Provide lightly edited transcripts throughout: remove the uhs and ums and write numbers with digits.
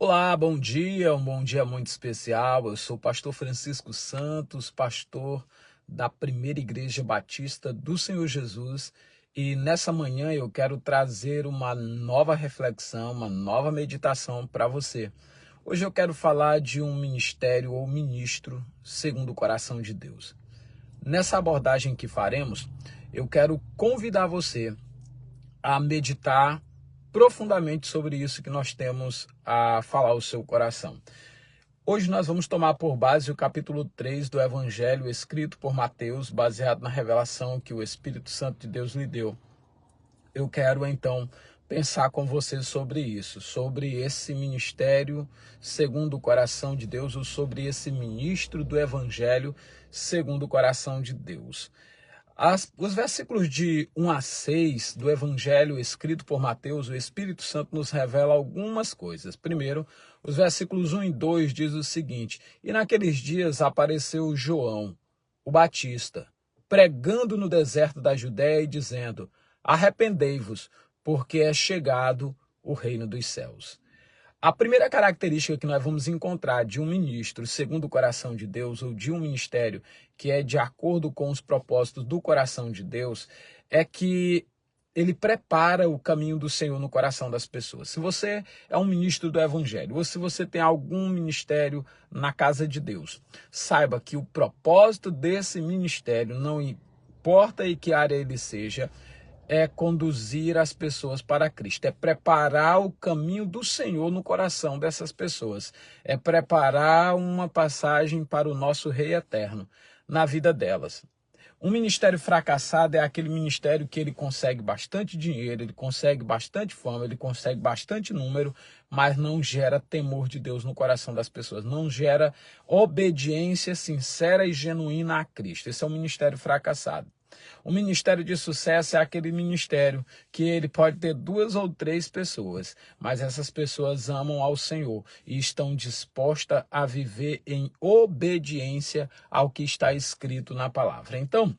Olá, bom dia, um bom dia muito especial. Eu sou o pastor Francisco Santos, pastor da Primeira Igreja Batista do Senhor Jesus, e nessa manhã eu quero trazer uma nova reflexão, uma nova meditação para você. Hoje eu quero falar de um ministério ou ministro segundo o coração de Deus. Nessa abordagem que faremos, eu quero convidar você a meditar profundamente sobre isso que nós temos a falar ao seu coração. Hoje nós vamos tomar por base o capítulo 3 do Evangelho escrito por Mateus, baseado na revelação que o Espírito Santo de Deus lhe deu. Eu quero então pensar com você sobre isso, sobre esse ministério segundo o coração de Deus, ou sobre esse ministro do Evangelho segundo o coração de Deus. Os versículos de 1 a 6 do Evangelho escrito por Mateus, o Espírito Santo nos revela algumas coisas. Primeiro, os versículos 1 e 2 diz o seguinte: E naqueles dias apareceu João, o Batista, pregando no deserto da Judéia e dizendo: Arrependei-vos, porque é chegado o reino dos céus. A primeira característica que nós vamos encontrar de um ministro segundo o coração de Deus, ou de um ministério que é de acordo com os propósitos do coração de Deus, é que ele prepara o caminho do Senhor no coração das pessoas. Se você é um ministro do Evangelho, ou se você tem algum ministério na casa de Deus, saiba que o propósito desse ministério, não importa em que área ele seja, é conduzir as pessoas para Cristo, é preparar o caminho do Senhor no coração dessas pessoas, é preparar uma passagem para o nosso Rei Eterno na vida delas. Um ministério fracassado é aquele ministério que ele consegue bastante dinheiro, ele consegue bastante fama, ele consegue bastante número, mas não gera temor de Deus no coração das pessoas, não gera obediência sincera e genuína a Cristo. Esse é um ministério fracassado. O ministério de sucesso é aquele ministério que ele pode ter 2 ou 3 pessoas, mas essas pessoas amam ao Senhor e estão dispostas a viver em obediência ao que está escrito na palavra. Então,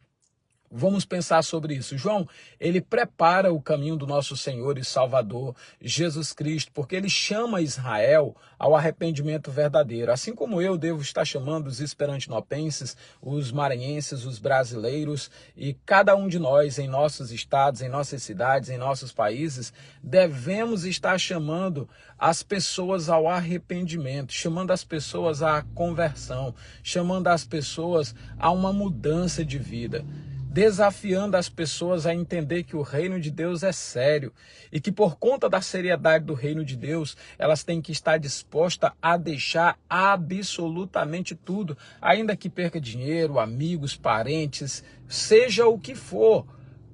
vamos pensar sobre isso. João, ele prepara o caminho do nosso Senhor e Salvador, Jesus Cristo, porque ele chama Israel ao arrependimento verdadeiro. Assim como eu devo estar chamando os esperantinopenses, os maranhenses, os brasileiros e cada um de nós em nossos estados, em nossas cidades, em nossos países, devemos estar chamando as pessoas ao arrependimento, chamando as pessoas à conversão, chamando as pessoas a uma mudança de vida, desafiando as pessoas a entender que o reino de Deus é sério e que por conta da seriedade do reino de Deus, elas têm que estar dispostas a deixar absolutamente tudo, ainda que perca dinheiro, amigos, parentes, seja o que for.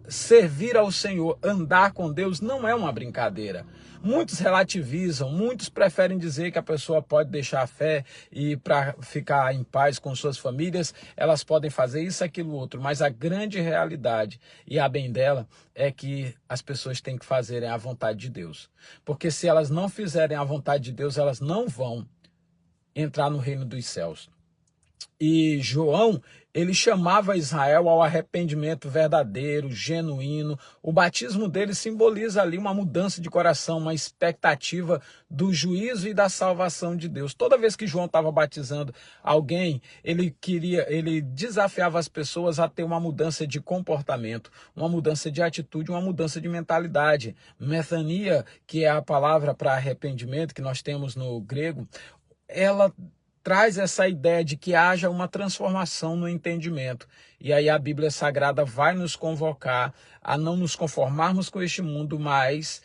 Servir ao Senhor, andar com Deus não é uma brincadeira. Muitos relativizam, muitos preferem dizer que a pessoa pode deixar a fé e para ficar em paz com suas famílias, elas podem fazer isso, aquilo, outro. Mas a grande realidade e a bem dela é que as pessoas têm que fazerem a vontade de Deus. Porque se elas não fizerem a vontade de Deus, elas não vão entrar no reino dos céus. E João, ele chamava Israel ao arrependimento verdadeiro, genuíno. O batismo dele simboliza ali uma mudança de coração, uma expectativa do juízo e da salvação de Deus. Toda vez que João estava batizando alguém, ele desafiava as pessoas a ter uma mudança de comportamento, uma mudança de atitude, uma mudança de mentalidade. Metania, que é a palavra para arrependimento que nós temos no grego, ela traz essa ideia de que haja uma transformação no entendimento. E aí a Bíblia Sagrada vai nos convocar a não nos conformarmos com este mundo, mas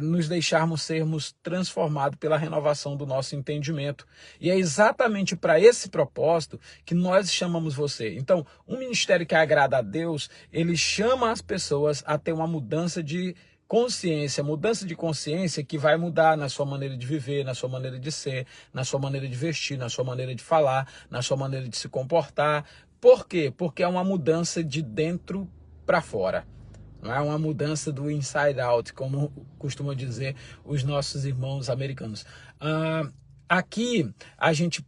nos deixarmos sermos transformados pela renovação do nosso entendimento. E é exatamente para esse propósito que nós chamamos você. Então, um ministério que agrada a Deus, ele chama as pessoas a ter uma mudança de consciência, mudança de consciência que vai mudar na sua maneira de viver, na sua maneira de ser, na sua maneira de vestir, na sua maneira de falar, na sua maneira de se comportar. Por quê? Porque é uma mudança de dentro para fora. Não é uma mudança do inside out, como costumam dizer os nossos irmãos americanos. Aqui a gente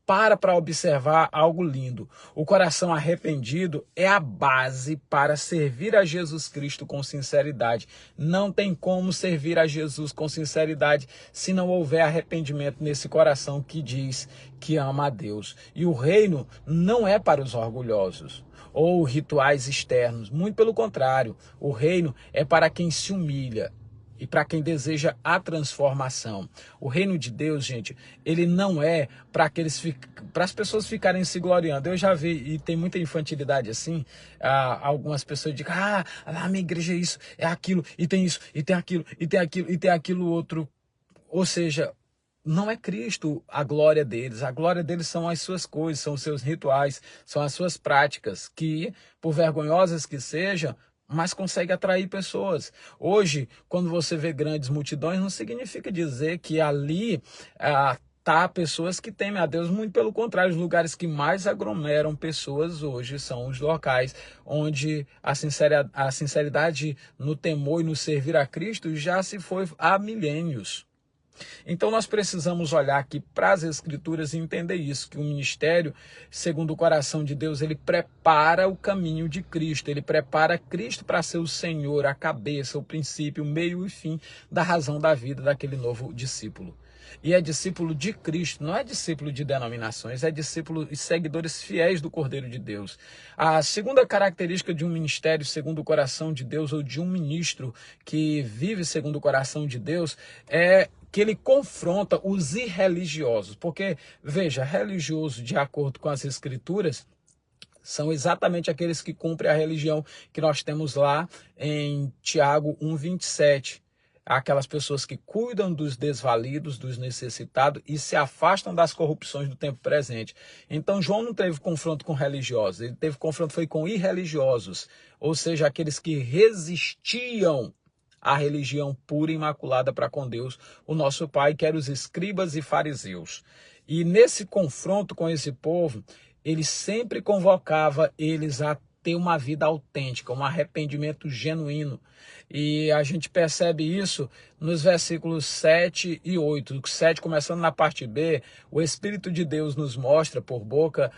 para observar algo lindo. O coração arrependido é a base para servir a Jesus Cristo com sinceridade. Não tem como servir a Jesus com sinceridade se não houver arrependimento nesse coração que diz que ama a Deus. E o reino não é para os orgulhosos ou rituais externos. Muito pelo contrário, o reino é para quem se humilha e para quem deseja a transformação. O reino de Deus, gente, ele não é para as pessoas ficarem se gloriando. Eu já vi, e tem muita infantilidade assim, algumas pessoas dizem, a minha igreja é isso, é aquilo, e tem isso, e tem aquilo, e tem aquilo, e tem aquilo outro. Ou seja, não é Cristo a glória deles são as suas coisas, são os seus rituais, são as suas práticas, que, por vergonhosas que sejam, mas consegue atrair pessoas. Hoje, quando você vê grandes multidões, não significa dizer que ali tá pessoas que temem a Deus, muito pelo contrário, os lugares que mais aglomeram pessoas hoje são os locais onde a sinceridade no temor e no servir a Cristo já se foi há milênios. Então nós precisamos olhar aqui para as Escrituras e entender isso, que o ministério, segundo o coração de Deus, ele prepara o caminho de Cristo, ele prepara Cristo para ser o Senhor, a cabeça, o princípio, o meio e fim da razão da vida daquele novo discípulo. E é discípulo de Cristo, não é discípulo de denominações, é discípulo e seguidores fiéis do Cordeiro de Deus. A segunda característica de um ministério segundo o coração de Deus, ou de um ministro que vive segundo o coração de Deus, é que ele confronta os irreligiosos. Porque, veja, religioso, de acordo com as Escrituras, são exatamente aqueles que cumprem a religião que nós temos lá em Tiago 1:27. Aquelas pessoas que cuidam dos desvalidos, dos necessitados e se afastam das corrupções do tempo presente. Então João não teve confronto com religiosos, ele teve confronto foi com irreligiosos, ou seja, aqueles que resistiam à religião pura e imaculada para com Deus, o nosso Pai, que eram os escribas e fariseus. E nesse confronto com esse povo, ele sempre convocava eles a ter uma vida autêntica, um arrependimento genuíno. E a gente percebe isso nos versículos 7 e 8. 7, começando na parte B, o Espírito de Deus nos mostra por boca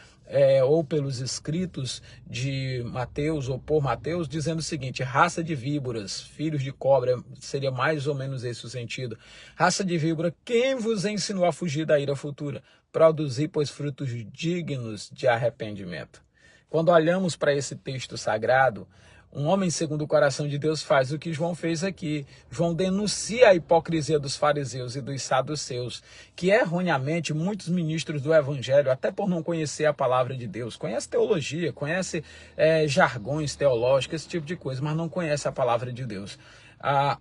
ou pelos escritos de Mateus ou por Mateus, dizendo o seguinte: raça de víboras, filhos de cobra, seria mais ou menos esse o sentido. Raça de víbora, quem vos ensinou a fugir da ira futura? Produzir, pois, frutos dignos de arrependimento. Quando olhamos para esse texto sagrado, um homem segundo o coração de Deus faz o que João fez aqui. João denuncia a hipocrisia dos fariseus e dos saduceus, que erroneamente muitos ministros do evangelho, até por não conhecer a palavra de Deus, conhece teologia, conhece jargões teológicos, esse tipo de coisa, mas não conhece a palavra de Deus.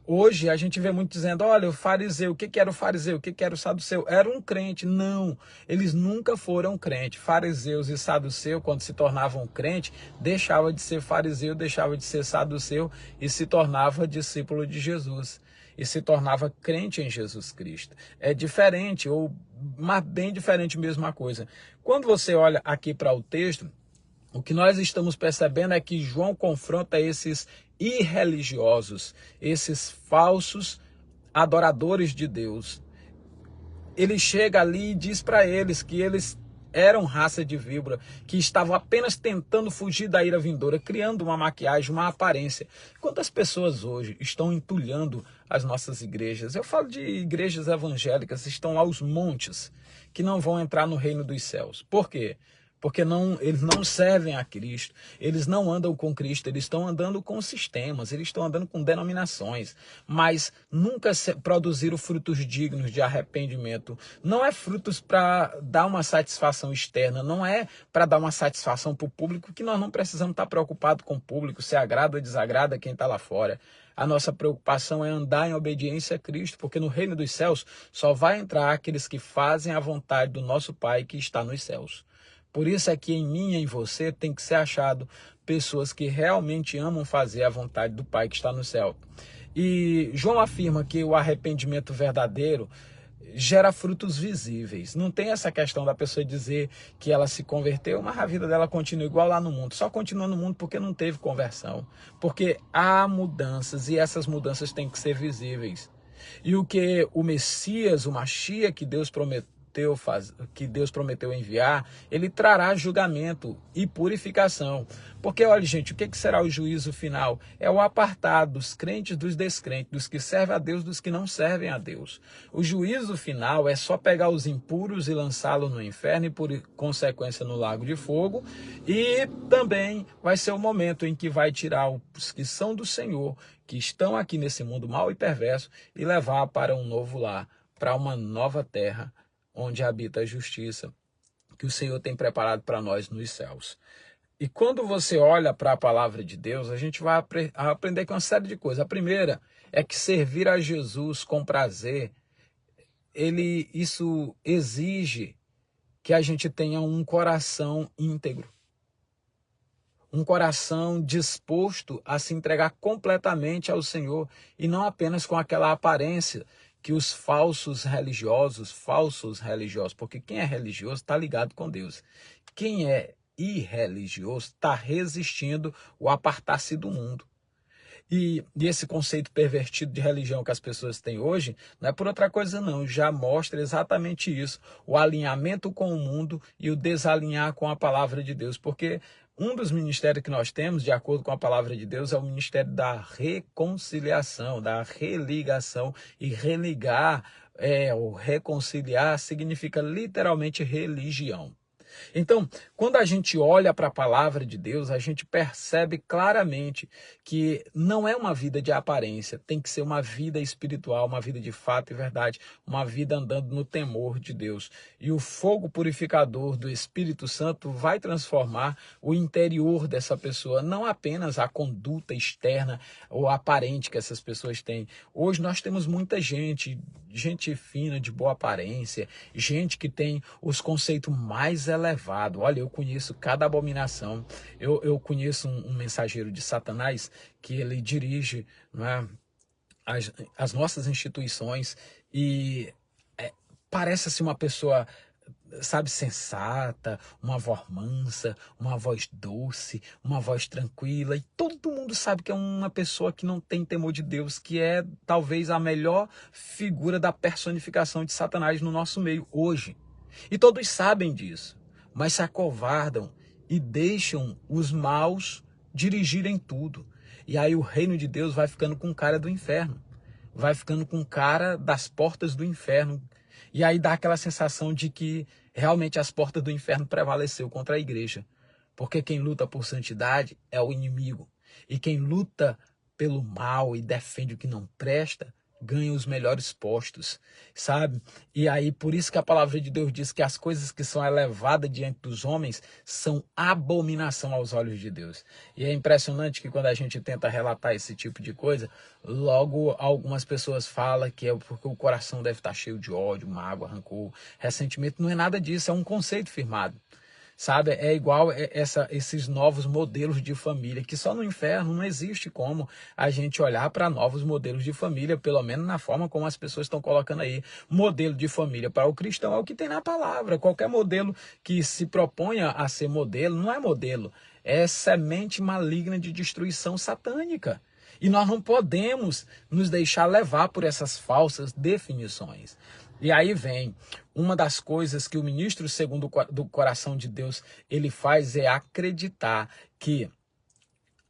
Hoje a gente vê muito dizendo, olha, o fariseu, o que era o fariseu, o que era o saduceu? Era um crente. Não, eles nunca foram crente. Fariseus e saduceu, quando se tornavam crente, deixava de ser fariseu, deixava de ser saduceu e se tornava discípulo de Jesus. E se tornava crente em Jesus Cristo. É diferente, mas bem diferente mesmo a coisa. Quando você olha aqui para o texto, o que nós estamos percebendo é que João confronta esses irreligiosos, esses falsos adoradores de Deus. Ele chega ali e diz para eles que eles eram raça de víbora, que estavam apenas tentando fugir da ira vindoura, criando uma maquiagem, uma aparência. Quantas pessoas hoje estão entulhando as nossas igrejas? Eu falo de igrejas evangélicas, estão aos montes, que não vão entrar no reino dos céus. Por quê? Porque eles não servem a Cristo, eles não andam com Cristo, eles estão andando com sistemas, eles estão andando com denominações, mas nunca produziram frutos dignos de arrependimento. Não é frutos para dar uma satisfação externa, não é para dar uma satisfação para o público, que nós não precisamos estar preocupados com o público, se agrada ou desagrada quem está lá fora. A nossa preocupação é andar em obediência a Cristo, porque no reino dos céus só vai entrar aqueles que fazem a vontade do nosso Pai que está nos céus. Por isso é que em mim e em você tem que ser achado pessoas que realmente amam fazer a vontade do Pai que está no céu. E João afirma que o arrependimento verdadeiro gera frutos visíveis. Não tem essa questão da pessoa dizer que ela se converteu, mas a vida dela continua igual lá no mundo. Só continua no mundo porque não teve conversão. Porque há mudanças e essas mudanças têm que ser visíveis. E o que o Messias, o Mashiach que Deus prometeu, que Deus prometeu enviar, ele trará julgamento e purificação. Porque, olha, gente, o que será o juízo final? É o apartar dos crentes dos descrentes, dos que servem a Deus, dos que não servem a Deus. O juízo final é só pegar os impuros e lançá-los no inferno e, por consequência, no lago de fogo. E também vai ser o momento em que vai tirar os que são do Senhor, que estão aqui nesse mundo mau e perverso, e levar para um novo lar, para uma nova terra, onde habita a justiça, que o Senhor tem preparado para nós nos céus. E quando você olha para a palavra de Deus, a gente vai aprender com uma série de coisas. A primeira é que servir a Jesus com prazer, isso exige que a gente tenha um coração íntegro. Um coração disposto a se entregar completamente ao Senhor e não apenas com aquela aparência que os falsos religiosos, porque quem é religioso está ligado com Deus. Quem é irreligioso está resistindo o apartar-se do mundo. E esse conceito pervertido de religião que as pessoas têm hoje, não é por outra coisa não, já mostra exatamente isso, o alinhamento com o mundo e o desalinhar com a palavra de Deus, porque um dos ministérios que nós temos, de acordo com a palavra de Deus, é o ministério da reconciliação, da religação, e religar, ou reconciliar, significa literalmente religião. Então, quando a gente olha para a palavra de Deus, a gente percebe claramente que não é uma vida de aparência, tem que ser uma vida espiritual, uma vida de fato e verdade, uma vida andando no temor de Deus. E o fogo purificador do Espírito Santo vai transformar o interior dessa pessoa, não apenas a conduta externa ou aparente que essas pessoas têm. Hoje nós temos muita gente fina, de boa aparência, gente que tem os conceitos mais elevados. Olha, eu conheço cada abominação. Eu conheço um mensageiro de Satanás que ele dirige, não é, as nossas instituições e parece assim uma pessoa, sabe, sensata, uma voz mansa, uma voz doce, uma voz tranquila, e todo mundo sabe que é uma pessoa que não tem temor de Deus, que é talvez a melhor figura da personificação de Satanás no nosso meio hoje. E todos sabem disso, mas se acovardam e deixam os maus dirigirem tudo. E aí o reino de Deus vai ficando com cara do inferno, vai ficando com cara das portas do inferno. E aí dá aquela sensação de que realmente as portas do inferno prevaleceu contra a igreja. Porque quem luta por santidade é o inimigo. E quem luta pelo mal e defende o que não presta, ganha os melhores postos, sabe? E aí por isso que a palavra de Deus diz que as coisas que são elevadas diante dos homens são abominação aos olhos de Deus. E é impressionante que quando a gente tenta relatar esse tipo de coisa, logo algumas pessoas falam que é porque o coração deve estar cheio de ódio, mágoa, rancor, ressentimento. Não é nada disso, é um conceito firmado. Sabe, é igual esses novos modelos de família, que só no inferno não existe como a gente olhar para novos modelos de família, pelo menos na forma como as pessoas estão colocando aí. Modelo de família para o cristão é o que tem na palavra. Qualquer modelo que se proponha a ser modelo, não é modelo, é semente maligna de destruição satânica. E nós não podemos nos deixar levar por essas falsas definições. E aí vem uma das coisas que o ministro segundo do coração de Deus ele faz é acreditar que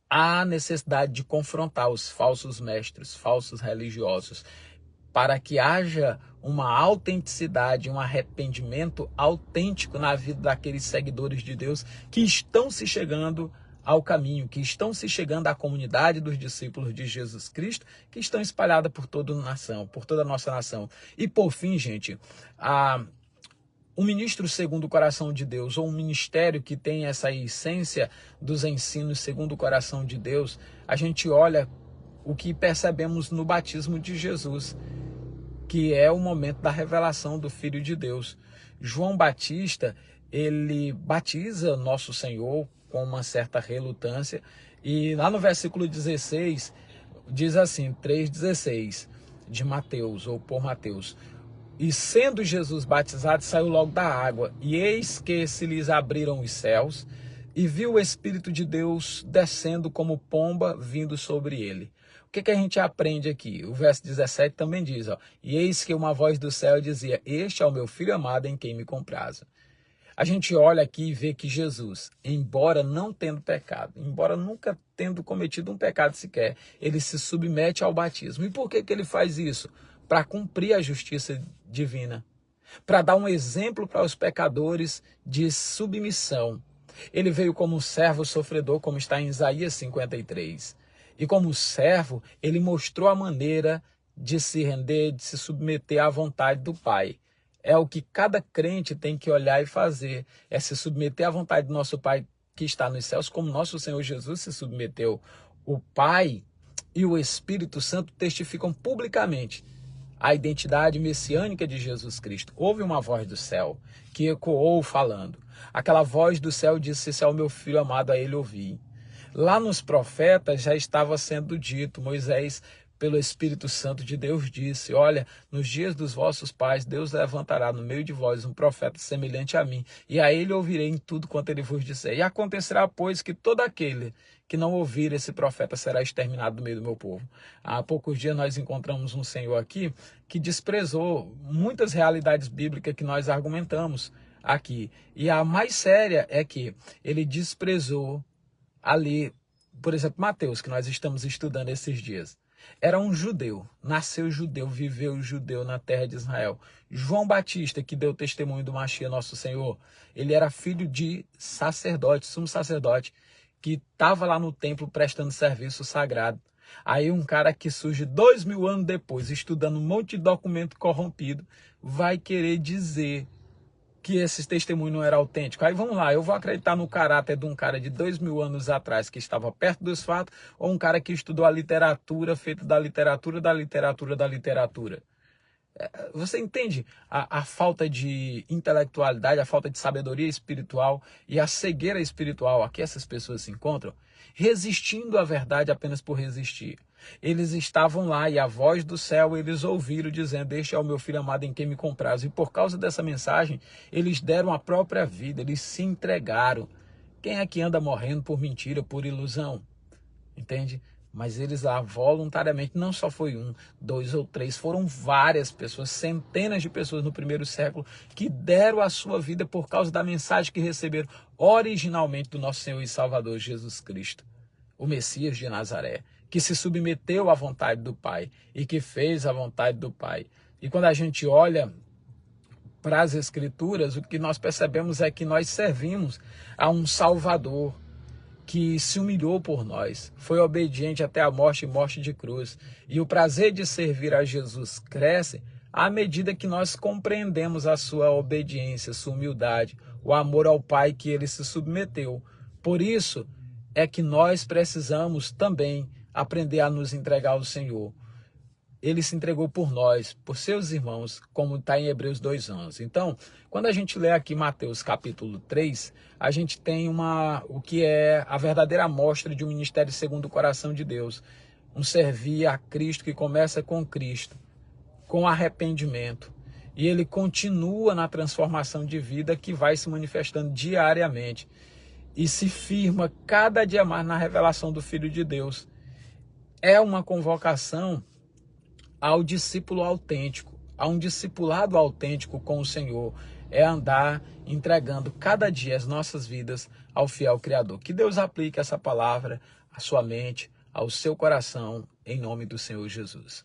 há necessidade de confrontar os falsos mestres, falsos religiosos, para que haja uma autenticidade, um arrependimento autêntico na vida daqueles seguidores de Deus que estão se chegando ao caminho, que estão se chegando à comunidade dos discípulos de Jesus Cristo, que estão espalhadas por toda a nação, por toda a nossa nação. E por fim, gente, um ministro segundo o coração de Deus, ou um ministério que tem essa essência dos ensinos segundo o coração de Deus, a gente olha o que percebemos no batismo de Jesus, que é o momento da revelação do Filho de Deus. João Batista, ele batiza nosso Senhor com uma certa relutância, e lá no versículo 16, diz assim, 3,16 de Mateus, ou por Mateus: e sendo Jesus batizado, saiu logo da água, e eis que se lhes abriram os céus, e viu o Espírito de Deus descendo como pomba vindo sobre ele. que a gente aprende aqui? O verso 17 também diz, ó, e eis que uma voz do céu dizia, este é o meu filho amado em quem me comprazo. A gente olha aqui e vê que Jesus, embora não tendo pecado, embora nunca tendo cometido um pecado sequer, ele se submete ao batismo. E por que ele faz isso? Para cumprir a justiça divina, para dar um exemplo para os pecadores de submissão. Ele veio como um servo sofredor, como está em Isaías 53. E como servo, ele mostrou a maneira de se render, de se submeter à vontade do Pai. É o que cada crente tem que olhar e fazer, é se submeter à vontade do nosso Pai que está nos céus, como nosso Senhor Jesus se submeteu. O Pai e o Espírito Santo testificam publicamente a identidade messiânica de Jesus Cristo. Houve uma voz do céu que ecoou falando. Aquela voz do céu disse, esse é o meu filho amado, a ele ouvi. Lá nos profetas já estava sendo dito, Moisés, pelo Espírito Santo de Deus, disse, olha, nos dias dos vossos pais, Deus levantará no meio de vós um profeta semelhante a mim, e a ele ouvirei em tudo quanto ele vos disser. E acontecerá, pois, que todo aquele que não ouvir esse profeta será exterminado do meio do meu povo. Há poucos dias nós encontramos um senhor aqui que desprezou muitas realidades bíblicas que nós argumentamos aqui. E a mais séria é que ele desprezou ali, por exemplo, Mateus, que nós estamos estudando esses dias. Era um judeu, nasceu judeu, viveu judeu na terra de Israel. João Batista, que deu testemunho do Machia, nosso Senhor, ele era filho de sacerdote, sumo sacerdote, que estava lá no templo prestando serviço sagrado. Aí um cara que surge 2000 anos depois, estudando um monte de documento corrompido, vai querer dizer que esse testemunho não era autêntico. Aí vamos lá, eu vou acreditar no caráter de um cara de 2000 anos atrás que estava perto dos fatos, ou um cara que estudou a literatura, feito da literatura, da literatura, da literatura. Você entende a falta de intelectualidade, a falta de sabedoria espiritual e a cegueira espiritual a que essas pessoas se encontram? Resistindo à verdade apenas por resistir. Eles estavam lá e a voz do céu eles ouviram dizendo, este é o meu filho amado em quem me comprazo. E por causa dessa mensagem, eles deram a própria vida, eles se entregaram. Quem é que anda morrendo por mentira, por ilusão? Entende? Mas eles lá voluntariamente, não só foi um, dois ou três, foram várias pessoas, centenas de pessoas no primeiro século que deram a sua vida por causa da mensagem que receberam originalmente do nosso Senhor e Salvador Jesus Cristo, o Messias de Nazaré, que se submeteu à vontade do Pai e que fez a vontade do Pai. E quando a gente olha para as Escrituras, o que nós percebemos é que nós servimos a um Salvador que se humilhou por nós, foi obediente até a morte e morte de cruz. E o prazer de servir a Jesus cresce à medida que nós compreendemos a sua obediência, sua humildade, o amor ao Pai que ele se submeteu. Por isso é que nós precisamos também aprender a nos entregar ao Senhor. Ele se entregou por nós, por seus irmãos, como está em Hebreus 2:11. Então, quando a gente lê aqui Mateus capítulo 3, a gente tem o que é a verdadeira amostra de um ministério segundo o coração de Deus. Um servir a Cristo que começa com Cristo, com arrependimento. E ele continua na transformação de vida que vai se manifestando diariamente. E se firma cada dia mais na revelação do Filho de Deus. É uma convocação ao discípulo autêntico, a um discipulado autêntico com o Senhor, é andar entregando cada dia as nossas vidas ao fiel Criador. Que Deus aplique essa palavra à sua mente, ao seu coração, em nome do Senhor Jesus.